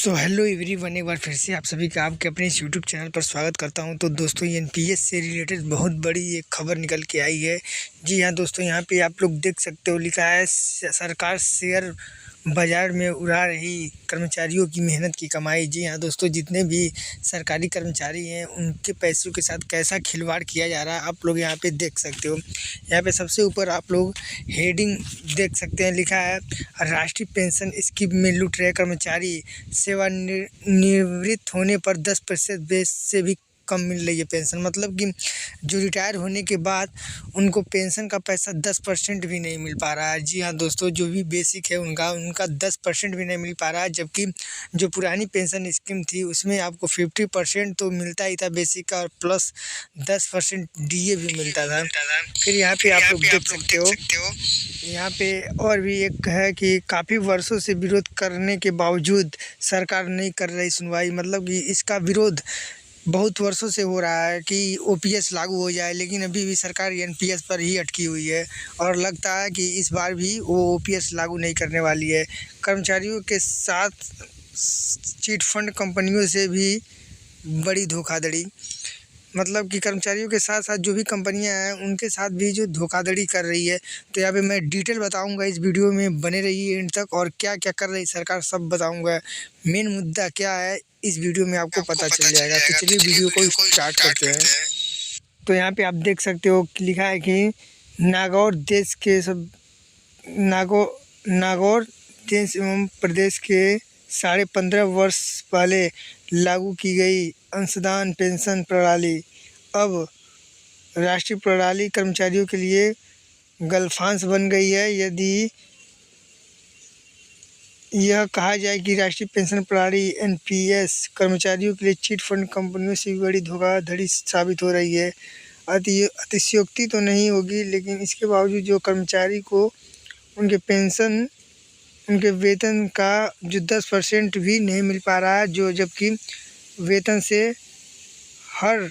So hello everyone, एक बार फिर से आप सभी का आपके अपने इस यूट्यूब चैनल पर स्वागत करता हूं। तो दोस्तों, ये एनपीएस से रिलेटेड बहुत बड़ी एक खबर निकल के आई है। जी हाँ दोस्तों, यहाँ पे आप लोग देख सकते हो, लिखा है सरकार शेयर बाजार में उड़ा रही कर्मचारियों की मेहनत की कमाई। जी हाँ दोस्तों, जितने भी सरकारी कर्मचारी हैं उनके पैसों के साथ कैसा खिलवाड़ किया जा रहा है आप लोग यहाँ पे देख सकते हो। यहाँ पे सबसे ऊपर आप लोग हेडिंग देख सकते हैं, लिखा है राष्ट्रीय पेंशन स्कीम में लूट रहे कर्मचारी, सेवानिवृत्त होने पर 10% बेस से भी कम मिल रही है पेंशन। मतलब कि जो रिटायर होने के बाद उनको पेंशन का पैसा 10% भी नहीं मिल पा रहा है। जी हाँ दोस्तों, जो भी बेसिक है उनका 10% भी नहीं मिल पा रहा है, जबकि जो पुरानी पेंशन स्कीम थी उसमें आपको 50% तो मिलता ही था बेसिक का, और प्लस 10% डीए भी मिलता था। फिर यहाँ पे आप लोग देख सकते हो, यहाँ पे और भी एक है कि काफ़ी वर्षों से विरोध करने के बावजूद सरकार नहीं कर रही सुनवाई। मतलब कि इसका विरोध बहुत वर्षों से हो रहा है कि ओपीएस लागू हो जाए, लेकिन अभी भी सरकार एनपीएस पर ही अटकी हुई है और लगता है कि इस बार भी वो ओपीएस लागू नहीं करने वाली है। कर्मचारियों के साथ चिट फंड कंपनियों से भी बड़ी धोखाधड़ी, मतलब कि कर्मचारियों के साथ साथ जो भी कंपनियां हैं उनके साथ भी जो धोखाधड़ी कर रही है। तो यहाँ पे मैं डिटेल बताऊंगा, इस वीडियो में बने रहिए एंड तक, और क्या क्या कर रही सरकार सब बताऊंगा। मेन मुद्दा क्या है इस वीडियो में आपको पता चल जाएगा। तो चलिए वीडियो को स्टार्ट करते हैं। तो यहाँ पे आप देख सकते हो, लिखा है कि नागौर देश एवं प्रदेश के 15.5 वर्ष पहले लागू की गई अंशदान पेंशन प्रणाली अब राष्ट्रीय प्रणाली कर्मचारियों के लिए गलफांस बन गई है। यदि यह कहा जाए कि राष्ट्रीय पेंशन प्रणाली एनपीएस कर्मचारियों के लिए चिट फंड कंपनियों से भी बड़ी धोखाधड़ी साबित हो रही है। अतिशयोक्ति तो नहीं होगी, लेकिन इसके बावजूद जो कर्मचारी को उनके पेंशन, उनके वेतन का जो 10% भी नहीं मिल पा रहा है, जो जबकि वेतन से हर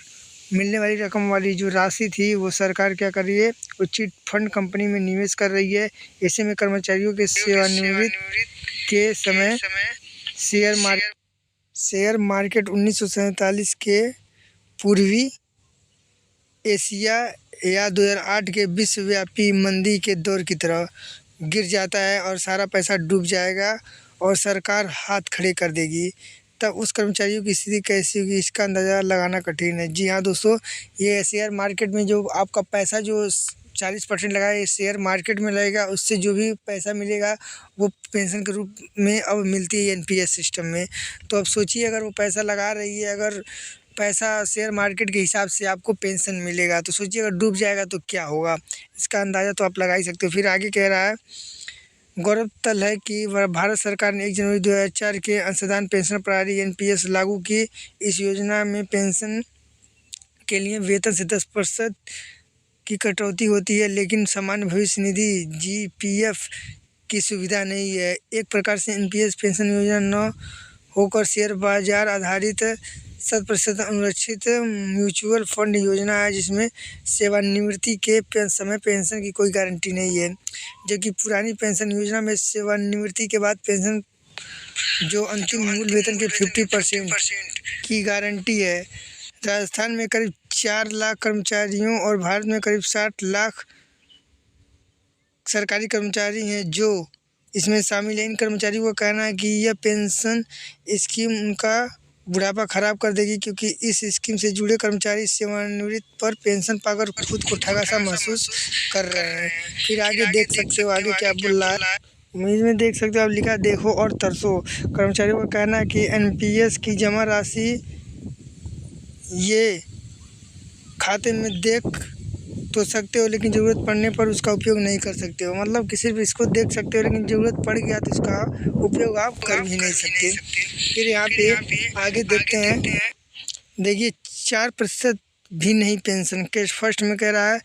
मिलने वाली रकम वाली जो राशि थी वो सरकार क्या कर रही है, वो चिट फंड कंपनी में निवेश कर रही है। ऐसे में कर्मचारियों के सेवानिवृत्त के समय शेयर मार्केट 1947 के पूर्वी एशिया या 2008 के विश्वव्यापी मंदी के दौर की तरह गिर जाता है और सारा पैसा डूब जाएगा और सरकार हाथ खड़े कर देगी। तब उस कर्मचारियों की स्थिति कैसी होगी इसका अंदाज़ा लगाना कठिन है। जी हाँ दोस्तों, ये शेयर मार्केट में जो आपका पैसा जो 40% लगा है शेयर मार्केट में लगेगा, उससे जो भी पैसा मिलेगा वो पेंशन के रूप में अब मिलती है एनपीएस सिस्टम में। तो अब सोचिए, अगर वो पैसा लगा रही है, अगर पैसा शेयर मार्केट के हिसाब से आपको पेंशन मिलेगा, तो सोचिए अगर डूब जाएगा तो क्या होगा, इसका अंदाज़ा तो आप लगा ही सकते हो। फिर आगे कह रहा है, गौरतलब है कि भारत सरकार ने 1 जनवरी 2004 के अंशदान पेंशन प्रणाली एनपीएस लागू की। इस योजना में पेंशन के लिए वेतन से 10% की कटौती होती है, लेकिन सामान्य भविष्य निधि जीपीएफ की सुविधा नहीं है। एक प्रकार से एनपीएस पेंशन योजना न होकर शेयर बाजार आधारित 100% अनुरक्षित म्यूचुअल फंड योजना है, जिसमें सेवानिवृत्ति के समय पेंशन की कोई गारंटी नहीं है। जबकि पुरानी पेंशन योजना में सेवानिवृत्ति के बाद पेंशन जो अंतिम मूल वेतन के 50% की गारंटी है। राजस्थान में करीब 4 लाख कर्मचारियों और भारत में करीब 60 लाख सरकारी कर्मचारी हैं जो इसमें शामिल हैं। इन कर्मचारियों का कहना है कि यह पेंशन स्कीम उनका बुढ़ापा खराब कर देगी, क्योंकि इस स्कीम से जुड़े कर्मचारी सेवानिवृत्ति पर पेंशन पाकर खुद को ठगा सा महसूस कर रहे हैं। फिर आगे देख सकते हो, आगे क्या बोल रहा है इसमें देख सकते हो आप, लिखा देखो और तरसो। कर्मचारियों का कहना है कि एनपीएस की जमा राशि ये खाते में देख तो सकते हो, लेकिन ज़रूरत पड़ने पर उसका उपयोग नहीं कर सकते हो। मतलब कि सिर्फ इसको देख सकते हो, लेकिन ज़रूरत पड़ गया तो इसका उपयोग आप कर भी नहीं सकते। फिर यहाँ पे आगे देखते हैं, देखिए 4% भी नहीं पेंशन के। फर्स्ट में कह रहा है,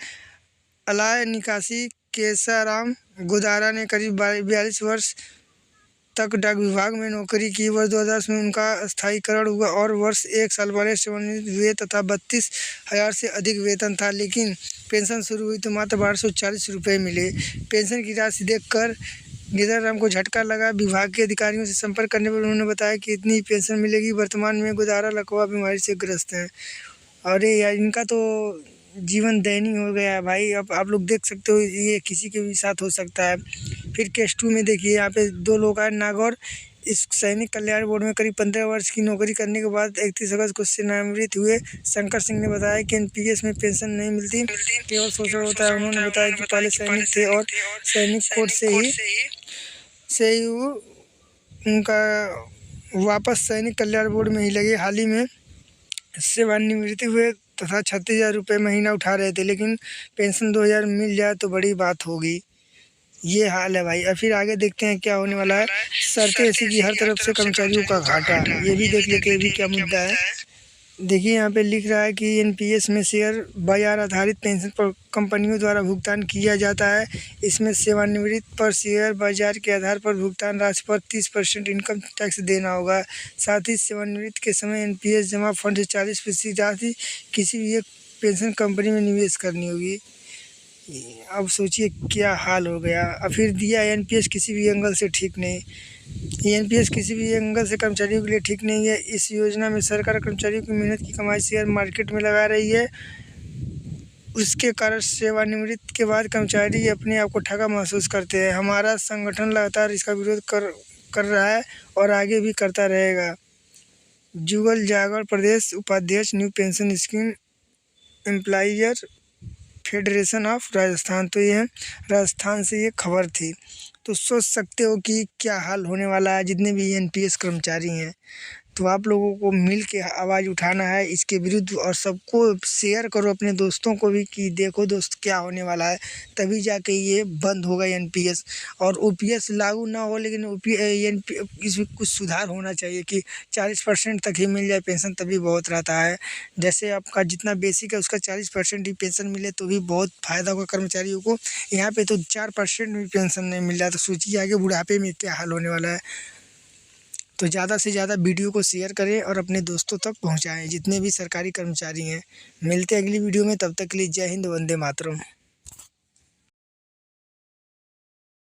अलाय निकासी केसाराम गुदारा ने करीब 42 वर्ष तक डाक विभाग में नौकरी की। वर्ष 2010 में उनका स्थायीकरण हुआ और वर्ष 1 साल पहले सेवानिवृत्त हुए तथा 32,000 से अधिक वेतन था, लेकिन पेंशन शुरू हुई तो मात्र 1240 रुपये मिले। पेंशन की राशि देखकर गिरधर राम को झटका लगा। विभाग के अधिकारियों से संपर्क करने पर उन्होंने बताया कि इतनी पेंशन मिलेगी। वर्तमान में गुजारा लकवा बीमारी से ग्रस्त हैं। अरे यार, इनका तो जीवन दयनीय हो गया है भाई। अब आप लोग देख सकते हो, ये किसी के भी साथ हो सकता है। फिर केस 2 में देखिए, यहाँ पे 2 लोग आए। नागौर इस सैनिक कल्याण बोर्ड में करीब 15 वर्ष की नौकरी करने के बाद 31 अगस्त को सेवानिवृत्त हुए शंकर सिंह ने बताया कि एनपीएस में पेंशन नहीं मिलती, केवल शोषण होता है। उन्होंने बताया कि पहले सैनिक थे और सैनिक कोड से ही उनका वापस सैनिक कल्याण बोर्ड में ही लगे। हाल ही में सेवानिवृत्त हुए तथा 36,000 रुपये महीना उठा रहे थे, लेकिन पेंशन 2,000 मिल जाए तो बड़ी बात होगी। ये हाल है भाई। अब फिर आगे देखते हैं क्या होने वाला है। शर्तें ऐसी कि हर तरफ से कर्मचारियों का घाटा, ये भी देख लेते हैं भी क्या मुद्दा है। देखिए यहाँ पे लिख रहा है कि एनपीएस में शेयर बाजार आधारित पेंशन पर कंपनियों द्वारा भुगतान किया जाता है। इसमें सेवानिवृत्त पर शेयर बाजार के आधार पर भुगतान राशि पर 30% इनकम टैक्स देना होगा। साथ ही सेवानिवृत्त के समय एनपीएस जमा फंड से 40% राशि किसी भी एक पेंशन कंपनी में निवेश करनी होगी। अब सोचिए क्या हाल हो गया। अब फिर दिया, एनपीएस किसी भी एंगल से ठीक नहीं। एनपीएस किसी भी एंगल से कर्मचारियों के लिए ठीक नहीं है। इस योजना में सरकार कर्मचारियों की मेहनत की कमाई शेयर मार्केट में लगा रही है। उसके कारण सेवानिवृत्त के बाद कर्मचारी अपने आप को ठगा महसूस करते हैं। हमारा संगठन लगातार इसका विरोध कर रहा है और आगे भी करता रहेगा। जुगल जागल प्रदेश उपाध्यक्ष, new pension scheme employer federation of Rajasthan. तो ये राजस्थान से ये खबर थी। तो सोच सकते हो कि क्या हाल होने वाला है जितने भी एनपीएस कर्मचारी हैं। तो आप लोगों को मिल के आवाज़ उठाना है इसके विरुद्ध और सबको शेयर करो अपने दोस्तों को भी कि देखो दोस्त क्या होने वाला है, तभी जाके ये बंद होगा एनपीएस। और ओपीएस लागू ना हो, लेकिन इसमें कुछ सुधार होना चाहिए कि 40% तक ही मिल जाए पेंशन, तभी बहुत रहता है। जैसे आपका जितना बेसिक है उसका 40% ही पेंशन मिले तो भी बहुत फ़ायदा होगा कर्मचारियों को। यहाँ पे तो 4% भी पेंशन नहीं मिल रहा। तो सोचिए आगे बुढ़ापे में क्या हाल होने वाला है। तो ज़्यादा से ज़्यादा वीडियो को शेयर करें और अपने दोस्तों तक पहुंचाएं जितने भी सरकारी कर्मचारी हैं। मिलते हैं अगली वीडियो में, तब तक के लिए जय हिंद, वंदे मातरम।